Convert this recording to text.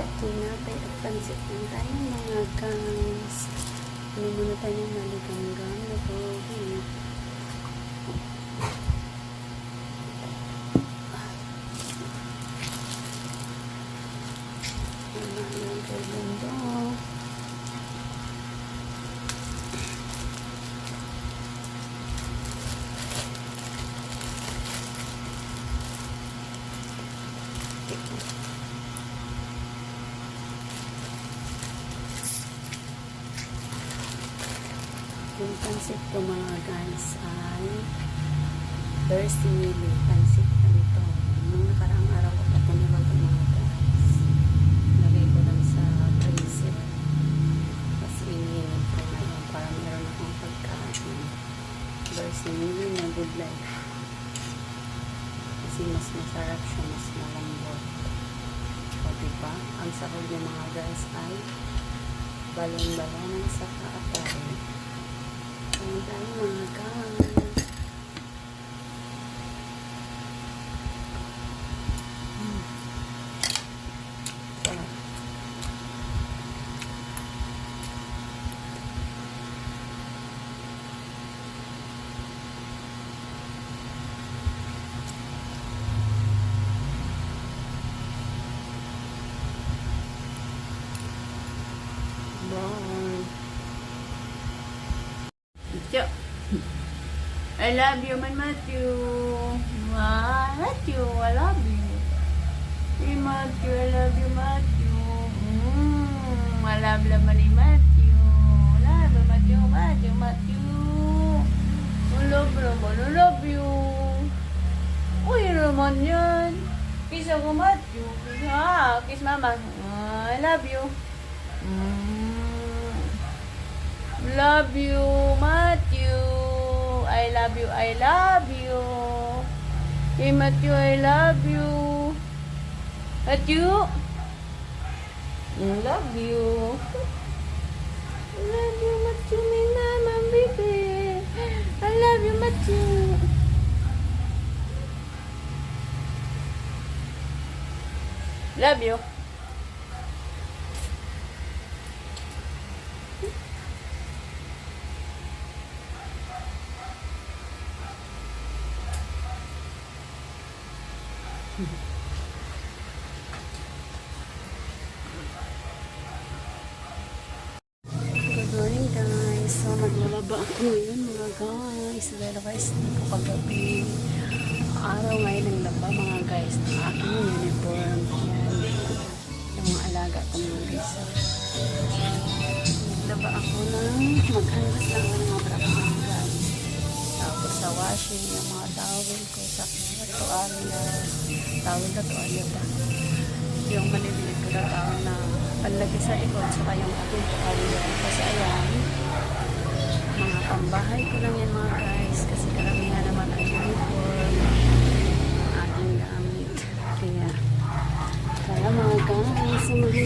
Tinapay at pansit lang tayo mga guys. Hindi muna tayo maligamgam na pogi. Ang kailundo. Yung pansit ko mga guys ay Thirsty pansit na ito. Nung nakaraang araw ko pa ito niluto mga guys. Lagay ko lang sa freezer. Tapos ininit ko ngayon para meron akong pagkain. Thirsty na good life. Kasi mas masarap siya, mas malambot. O diba? Ang sahog niya mga guys ay balon-balonan sa kaatay. Kain tayo mga guys. Sarap. Bye. I love you, man, Matthew. Matthew, I love you. Hey, Matthew, I love you, Matthew. I love ni Matthew. I love Matthew, Matthew. I love you. Uy, naman yan. Kiss ako, Matthew. Kiss mama. I love you. Love you, Matthew. I love you, I love you. Hey, Matthew, I love you. Matthew, I love you. I love you, Matthew, my mama, baby. I love you, Matthew. Love you. Good morning guys. So maglalaba ako ngayon mga guys. Dahil guys, hindi ko kagabi araw ngayon ng laba mga guys ng aking uniform. Yan. Yung mga alaga ko mga guys. Naglaba ako ng mag-alas lang ng mga bra mga guys. Tapos sa washing yung mga towel ko sa toalya. Towel na toalya ba? Yung maliliit ko na towel na panlagi sa likod saka yung aking toalya. Kasi ayan, mga pambahay ko lang yan mga guys. Kasi karamihan naman ang uniform ang aking gamit. Kaya mga guys, samahan